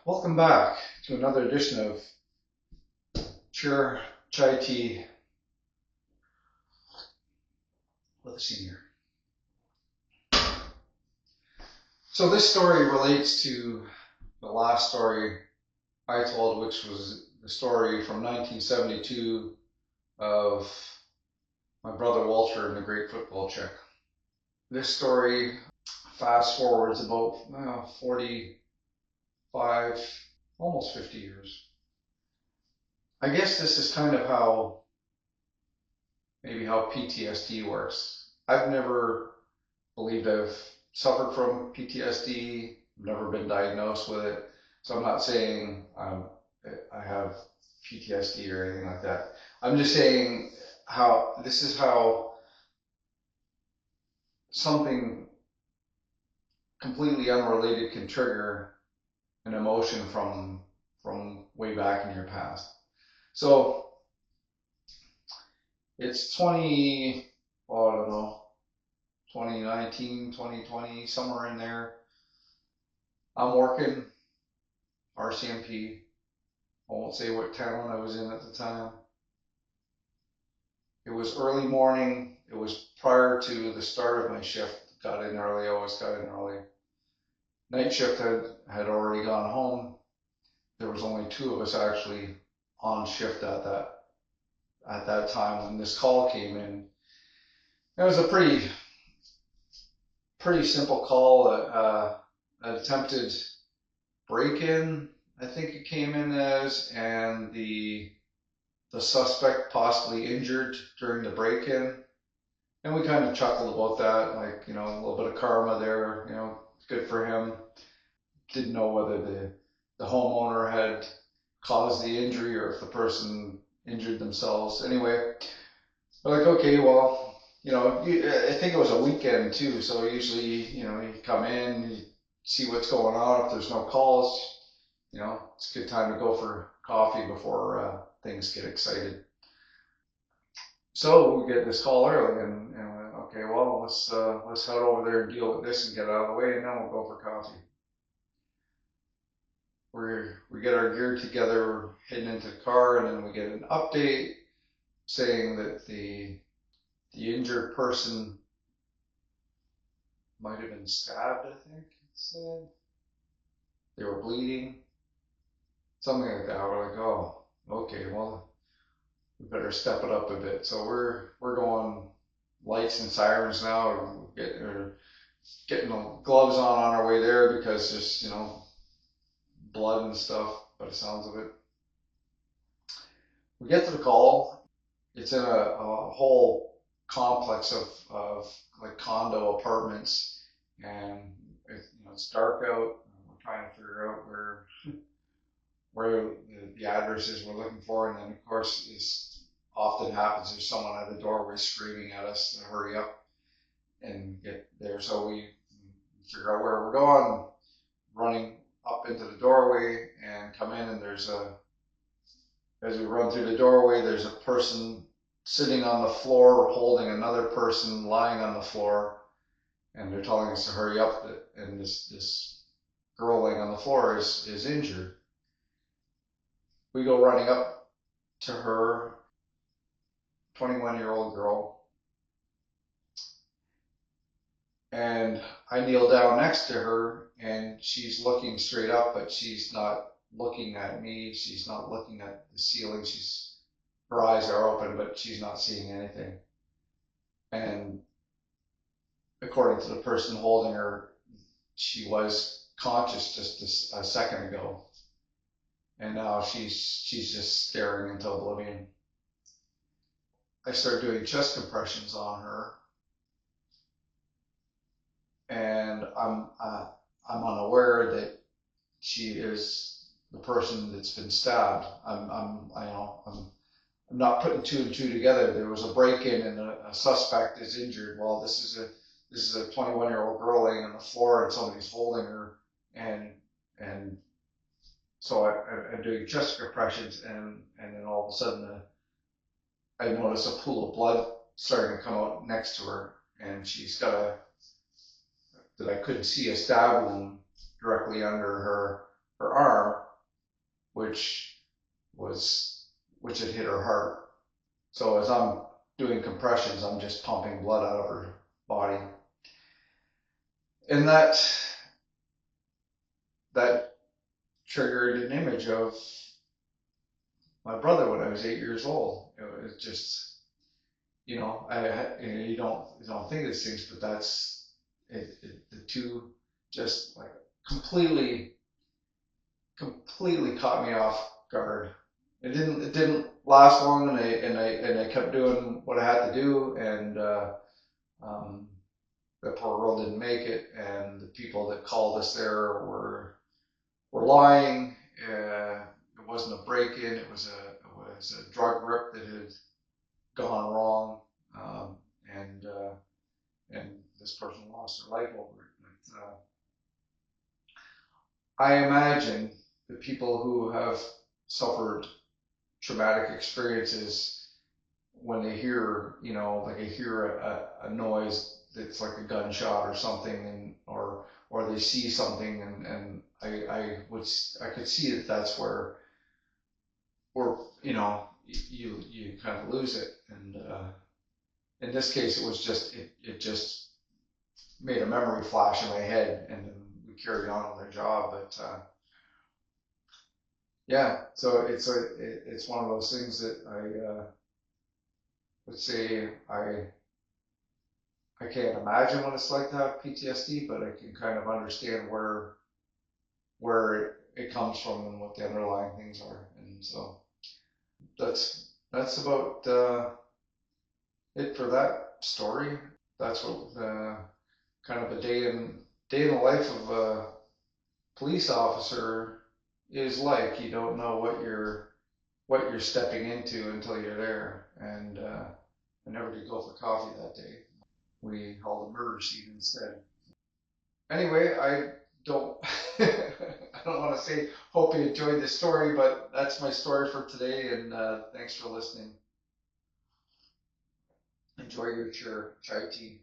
Welcome back to another edition of Pure Chai Tea with a senior. So this story relates to the last story I told, which was the story from 1972 of my brother Walter and the great football chick. This story fast forwards about 45, almost 50 years. I guess this is kind of maybe how PTSD works. I've never believed I've suffered from PTSD. I've never been diagnosed with it. So I'm not saying I have PTSD or anything like that. I'm just saying this is how something completely unrelated can trigger an emotion from way back in your past. So it's I don't know, 2019, 2020, somewhere in there. I'm working RCMP. I won't say what town I was in at the time. It was early morning. It was prior to the start of my shift. Got in early. I always got in early. Night shift had already gone home. There was only two of us actually on shift at that time when this call came in. It was a pretty simple call. An attempted break-in, I think it came in as, and the suspect possibly injured during the break-in. And we kind of chuckled about that, like, a little bit of karma there, good for him. Didn't know whether the homeowner had caused the injury or if the person injured themselves. Anyway, we're like, okay, well, I think it was a weekend too, so usually, you come in, you see what's going on. If there's no calls, it's a good time to go for coffee before things get excited. So we get this call early, and we went, okay, well, let's head over there and deal with this and get it out of the way, and then we'll go for coffee. We get our gear together, we're heading into the car, and then we get an update saying that the injured person might have been stabbed, I think it said. They were bleeding, something like that. We're like, oh, okay, well, we better step it up a bit. So we're going lights and sirens now. We're getting the gloves on our way there because there's blood and stuff by the sounds of it. We get to the call. It's in a whole complex of like condo apartments, and it's dark out. We're trying to figure out where the address is we're looking for, and then of course, as often happens, there's someone at the doorway screaming at us to hurry up and get there. So we figure out where we're going, running up into the doorway and come in, and as we run through the doorway, there's a person sitting on the floor holding another person lying on the floor, and they're telling us to hurry up, and this girl laying on the floor is injured. We go running up to her, 21-year-old girl, and I kneel down next to her, and she's looking straight up, but she's not looking at me. She's not looking at the ceiling. Her eyes are open, but she's not seeing anything. And according to the person holding her, she was conscious just a second ago, and now she's just staring into oblivion. I start doing chest compressions on her, and I'm unaware that she is the person that's been stabbed. I'm not putting two and two together. There was a break-in and a suspect is injured. Well, this is a 21-year-old girl laying on the floor and somebody's holding her, and so I'm doing chest compressions, and then all of a sudden I notice a pool of blood starting to come out next to her, and she's got that I couldn't see a stab wound directly under her arm, which had hit her heart. So as I'm doing compressions, I'm just pumping blood out of her body. And that triggered an image of my brother when I was 8 years old. It was just, you don't think of these things, but that's it. The two just like completely caught me off guard. It didn't last long, and I kept doing what I had to do, and the poor girl didn't make it, and the people that called us there were lying. It wasn't a break-in; it was a drug rip that had gone wrong, um, and this person lost their life over it. But, I imagine the people who have suffered traumatic experiences, when they hear, like I hear a noise that's like a gunshot or something, and or they see something, and I could see that that's where you kind of lose it. And in this case, it was just it just made a memory flash in my head, and then we carried on with our job. But yeah, so it's one of those things that I would say I can't imagine what it's like to have PTSD, but I can kind of understand where it comes from and what the underlying things are. And so that's about it for that story. That's what kind of a day in the life of a police officer is like. You don't know what you're stepping into until you're there. And I never did go for coffee that day. We held a murder scene instead. Anyway, I don't I don't want to say hope you enjoyed this story, but that's my story for today, and thanks for listening. Enjoy your chai tea.